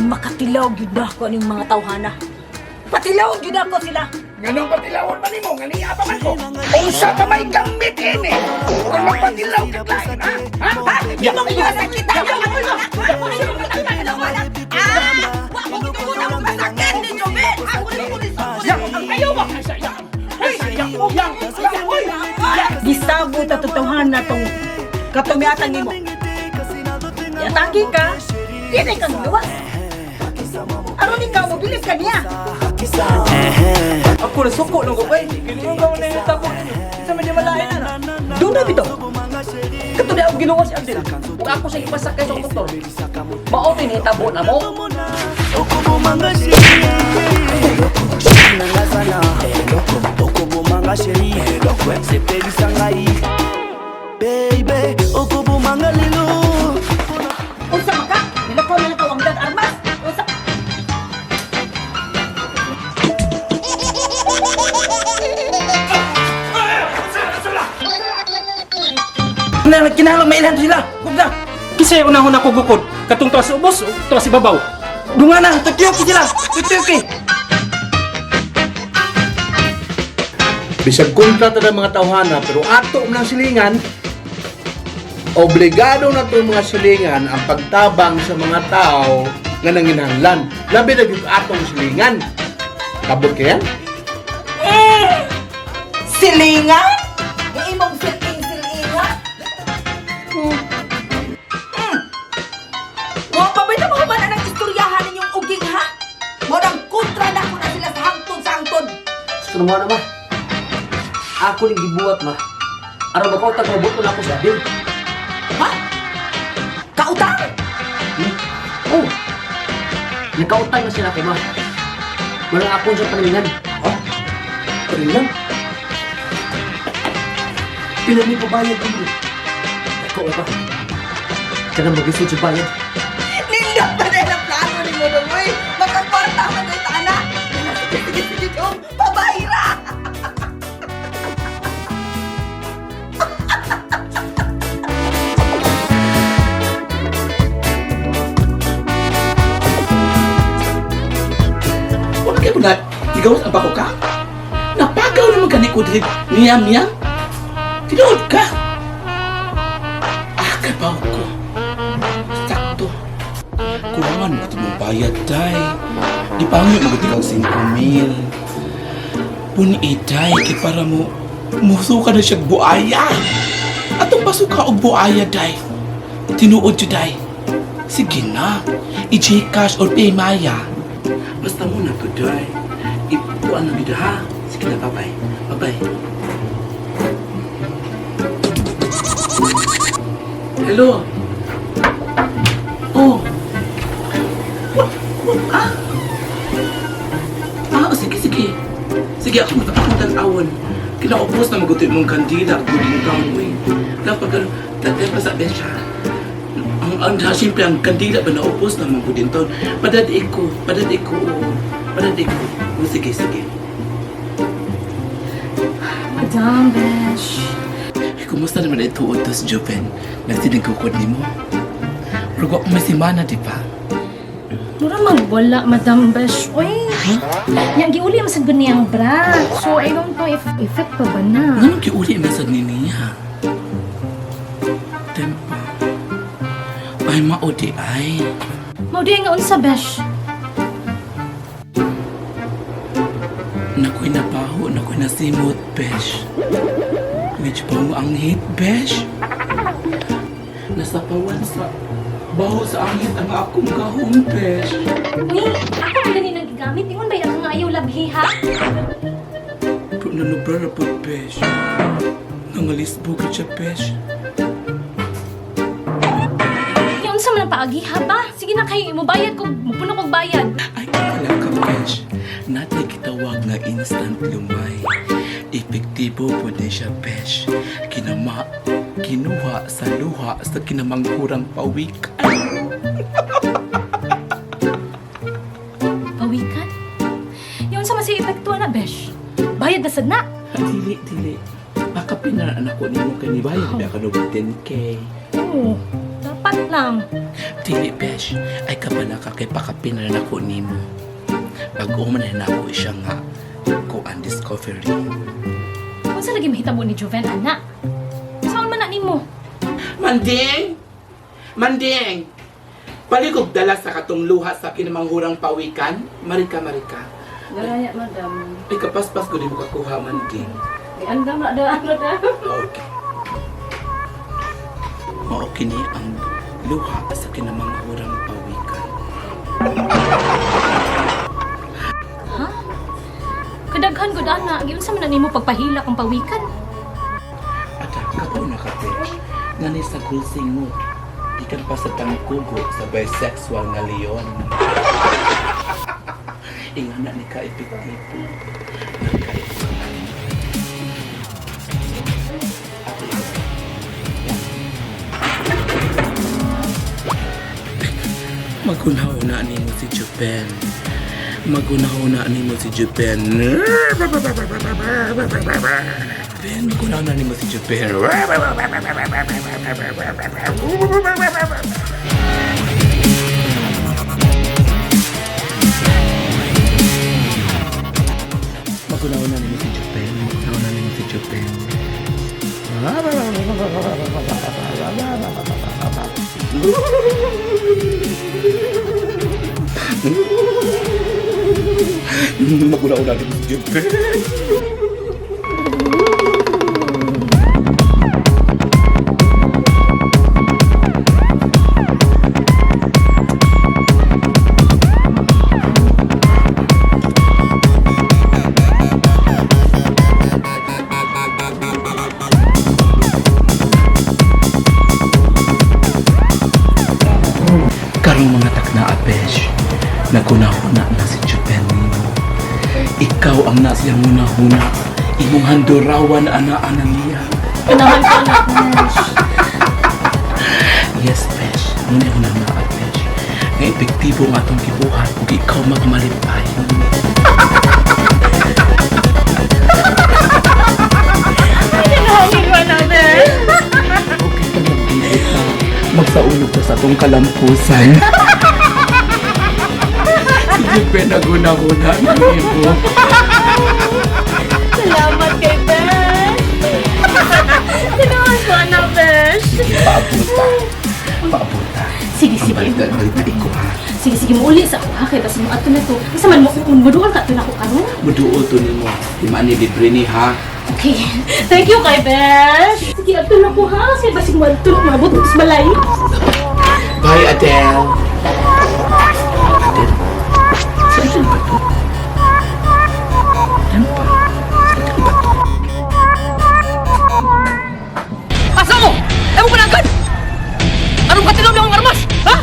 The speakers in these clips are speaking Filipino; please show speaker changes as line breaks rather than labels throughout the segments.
makatilaw gyud na ako ning mga tawhana. Patilaw gyud ako sila.
Ganong patilawon man nimo, ganiya pa man ko. Unsa pa may gambit ini? Kung magpatilaw ka lain, ha? Ha?
Di mo iwasan kita. Wa ko gitugo na mo masakit ni Jobel. Ako ni pulis.
Yang, ayaw ba? Yang.
Gisabo ta totoohan na tong katumyatan nimo. Yatagi ka. Dili kang luwas. Aron ikaw mo bilis ka niya.
Ako na suko nung kapay. Kaya nga na yung tabo ninyo. Sa medyo malayan na.
Doon na bito.
Kato na ako ginawa si Abdel. Kung ako siya ipasakay sa doktor. Maoto yung tabo na mo.
Baby, okubo mangalilo.
Unsa maka? Nilakaw na lang kawangdan armas. Unsa?
Kinahalang mailan sila. Huwag na. Kisaya ko na ako nakugukod. Katong tuwa si ubos, tuwa si babaw. Dunga na, tutiyok sila. Tutiyok eh.
Bisag kontrata ng mga tawhana, pero ato ng silingan, obligado na itong mga silingan ang pagtabang sa mga tao nga nanginahanglan. Labi na yung atong silingan. Kabot ka yan?
Silingan? Yung imong silingan? Huwag pa ba ito mga mana ng istoryahan ninyong uging ha? Morang kontra na ko na sila sa hangtod sa hangtod.
Gusto mo na ma. Ako rin gibuhat ma. Araw ba ko tagrabot ko na ako sa Abdel.
Ha? Kautang?
Oh. Nagkautay na sila ko ma. Walang akong sa panalingan. Ha? Panalingan? Pinami ko bayad ko mo. Ikaw ba? Kaya mag-isod sa bayad.
Nindot pa rin ang plano ni mo doon, uy! Magkakwarta man doon ta na! Sige, Jom! Pabayra!
Wala kayo na igawas ang bako ka? Napagaw naman ka ni Kudrig niyam-niyam? Tinood ka? Kabaw ko. Sakto. Kurangan mo ito mong bayad, day. Di pa mo yung ikaw 5,000. Puni, day, kay para mo muso ka na siya buaya. Atong pasuka og buaya, day. Tinuod siya, day. Sige na. I-Gcash or Paymaya. Basta mo na ko, day. Ipuan na bida, ha? Sige na, bye-bye. Bye-bye. Hello? Oh. Ah? Sige. Sige, ako tan-awon. Kinaupos na magutin mong kandila, guding taon mo eh. Kapag tatay pa sa besya, siyempre ang kandila ba naupos na mga guding taon. Padadi ko. Oh, sige.
Madam Besh.
Kumusta naman ito utos, Joven? Nagsinigukod ni mo? Rugo ko may simana, di ba?
Mura magwala, Madam Besh. Uy, yang giuli masag niyang bra. So, I don't know if effect pa ba na.
Anong kiuli mo sa niya? Tempa. Ay, maudi ay.
Maudi nga unsa, Besh.
Nakoy nabaho, nakoy nasimot, Besh. Medyo pa mo ang hit, Besh. Nasapawan sa baho sa angit ang akong kahon, Besh.
Uy, ako ang ganin ang gigamit. Ingon ba yung nga ayaw labhi, ha?
Pero nanubra na po, Besh. Nangalisbog siya, Besh.
Yung unsa man ang paagi, ha ba? Sige na kayo, imubayad ko. Mupuno kong bayad.
Ay, wala ka, Besh. Natay kitawag na instant lumay. Epektibo po din siya, Besh. Kinuha sa luha sa kinamangkurang pawik.
Pawikan? Yung unsa man si epekto na, Besh? Bayad na sad na.
Dili. Baka pinaraan ako ni mo kanibayad. Baka nung 10K.
Oo. Dapat upat lang.
Dili, besh. Ay kabala ka kay pakapin na rin ako nimo. Bago man na ako siya nga ko ang discovery.
Kung saan lagi mahitabo ni Joven, anak? Saan man na nimo?
Manding! Manding! Paligog dala sa katong luha sa kinamanghurang pawikan. Marika.
Garaya, madam.
Ay kapaspas ko di mo kakuha, Manding.
Andam na daan.
Okay. Mao kini ang luha sa kinamanghurang pawikan.
Ha? Kadaghan gud ana, giun sa man na nimo pagpahilak ang pawikan.
Ada kapo na ka, besh. Ngani sa gulsing mo. Ikan pa sa pangkugo sa bisexual nga leon. Ingana ni ka epektibo. Magunaw-una ni mo si Jupen. Magunaw-una ni mo si Jupen. Ben, magunaw-una ni mo si Jupen. Magunaw-una ni mo si Jupen. Magunaw-una ni mo si Jupen. Magunaw-una ni mo si Jupen. Karong mga takna apesh, naguna-huna na si Jupen nimo. Ikaw ang nasiyang huna-huna, imong handurawan ana-ana niya.
Ganahan ko anak mo.
Yes, Pesh. Muna na na Pesh. Nga epektibo ang atong kibuhat kung ikaw magmalipay.
Ganahan ko na, Ben.
Okay ka magbilit na. Magsaulog ka sa atong kalampusan. Sige, Ben, naguna-huna na mo.
Salamat kay Ben. Ganahan ko anak, Ben.
Sige, paabuta. Paabuta.
Sige.
Balita ko ha.
Sige, mauli sa ako ha, kaya basta mo ato na to. Isa man mo, maduol ka ito na ako karon.
Muduol to ni mo. Di man ni libre ni ha.
Okay, thank you kay Besh. Sige, ato na ko ha, kasi basta mo ato na mabot sa balay.
Bye, Adele. Adele? Saan ba to? Saan ba? Saan ba to?
Asa mo? Ewan ko na agad! Anong katilaw ng armas? Ha?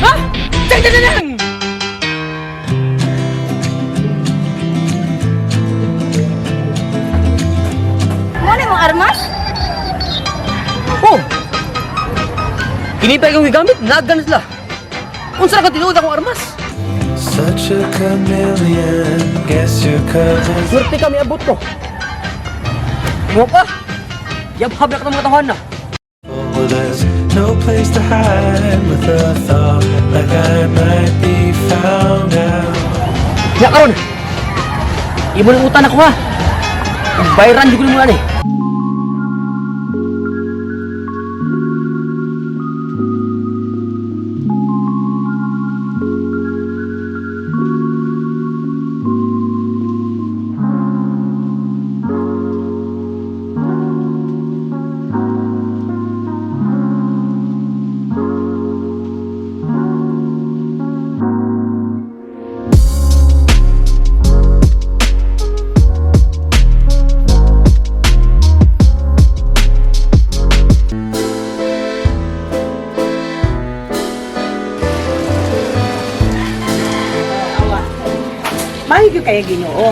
Ha? Diyan!
Ano yung armas?
Oh! Kinipay kong higamit, naggan sila. Kung saan ka tinuod akong armas?
Such a chameleon, guess you're covered.
Swerte kami abot ko. Mo ka? Yabhab na ka ng mga tahuan na.
Well, there's no place to hide with a thought like I might be found out.
Ya karon. Ibo ng utan ako ha. Bayaran di ko mo ani.
Mahigyo kaya Ginoo.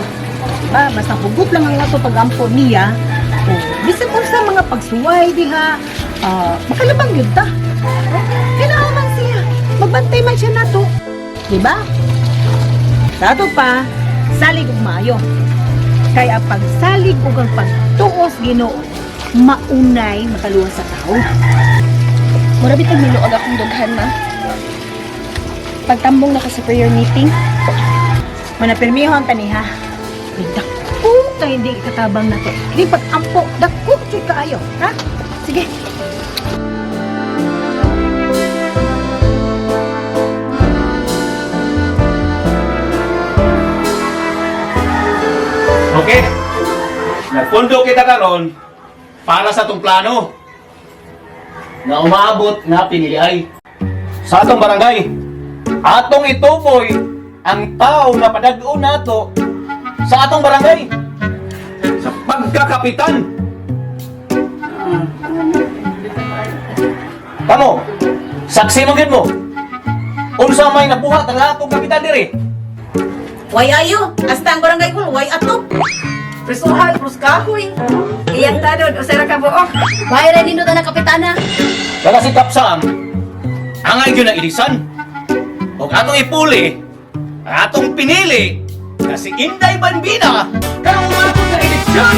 Diba? Basta hugot lang ang ato pag-ampo niya. O, bisan kung sa mga pagsuway diha, makalabang yun ta. Kailangan man siya. Magbantay man siya nato. Diba? Sa ato pa, salig ug maayo. Kaya pag salig ug ang pagtuos Ginoo, maunay makaluwas sa tao.
Mura bitag niluog akong dughan, ma. Pagtambong na ko sa prayer meeting.
Manapirmihon tani ha. Ay, dako ka hindi katabang na to. Hindi pag-ampo, dako jud kaayo, ha? Sige.
Okay? Nagpundo kita karon para sa tong plano na umaabot na piniliay sa atong barangay. Atong ituboy ang tao na padag-o nato sa atong barangay sa pagkakapitan. Kamo, saksi mo gid mo. Unsa may nabuhat ang atong kapitan diri?
Way ayo, hasta ang barangay ko, way ato. Prisuhay, prus kahoy. Iyang tanod, o sira ka buok.
Bayra din na kapitana.
Kaya si Kapsam, angay yun ang ilisan. Huwag atong ipuli, atong pinili, na si Inday Banbina, karang umabot na eleksyon.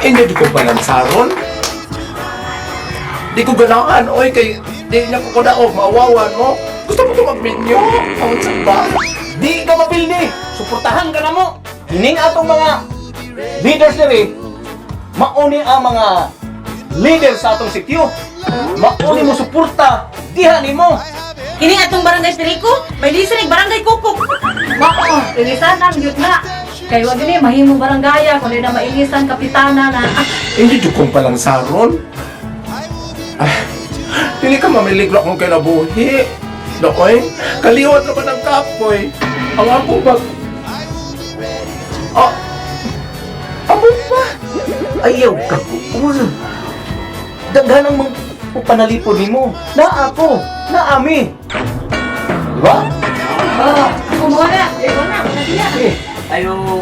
Hindi ko palansaron. Di ko ganahan, oy, kay di na ko kudaog, maawawan mo. Gusto mo ko mag-menu? Awat sa ba?
Di ka mapildi, suportahan ka na mo. Hining atong mga leaders diri, mauni ang mga leaders sa atong sityo. Mauni mo suporta, diha ni mo.
Kini atong barangay Perico, may listening barangay Kukuk.
Mao, ilisanan yun na. Kaya wag ni mahimo barangaya kundi na mailisan kapitana na.
Hindi ko kong palansaron. Dili ka mamiligro akong kinabuhi. Dokoy, kaliwat naman ang kapoy. Ang ako bag... Amo pa?
Ayaw ka kukulo. Daghan ang mga panalipod ni mo. Na ako, na ami. Diba?
Kumuha na, ikaw na, nagiya.
Okay, tayo.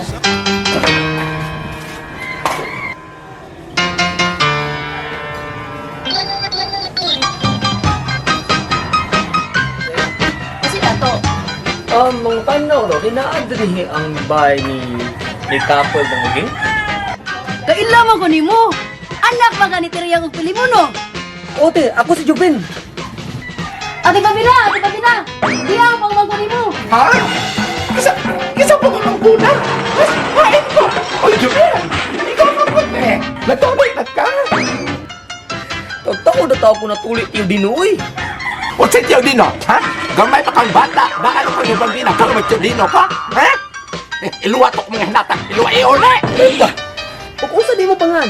Kasi dato.
Mga tanaw, no? Kinaadrihi ang bahay ni Kapol ng Uging?
Kailangan ko nimo. Anak ba ganito rin ang pili mo, no?
Ote, ako si Jubin.
Ate Pamela! Ate Pamela! Di ako pang magkunin mo!
Ha? Isa pa ko ng kuna? Mas hain ko! Oy, Julian! Ikaw kapag eh! Nagtunay na ka!
Tagtao na tao ko natulit yung dinuoy.
O sityaw dino, ha? Gamay pa kang bata! Baka ano kang ibang dina? Kang matyaw dino ka? Ha? Iluwa to mga hinatang! Iluwa iuli!
Kung sa di mo pangan?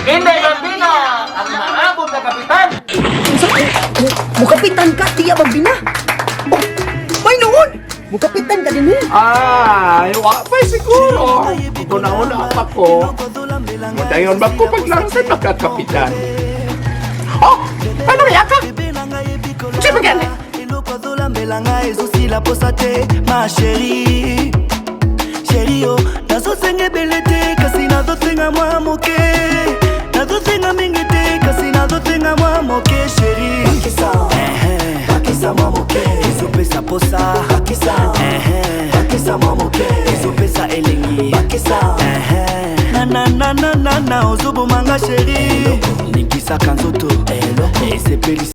Inday Bambina! Ang maabot na kapitan!
Mukapitan ka, tiya Bambina. Oh, may noon! Mukapitan ka din eh.
Iwa pa siguro! Kung nauna pa ko, madayon ba ko paglangsay magkakapitan? Oh! Ano kaya ka? Sige gani!
Ma chérie, chérie, oh, nazosenga ebele te kasi nazosenga mwa moke, nazosenga mingi te kasi nazosenga mwa moke, chérie. Bakisa mwa moke, ezopesa posa. Bakisa mwa moke, ezopesa elengi. Bakisa na ozobomanga chérie, nikisaka nzoto esepeli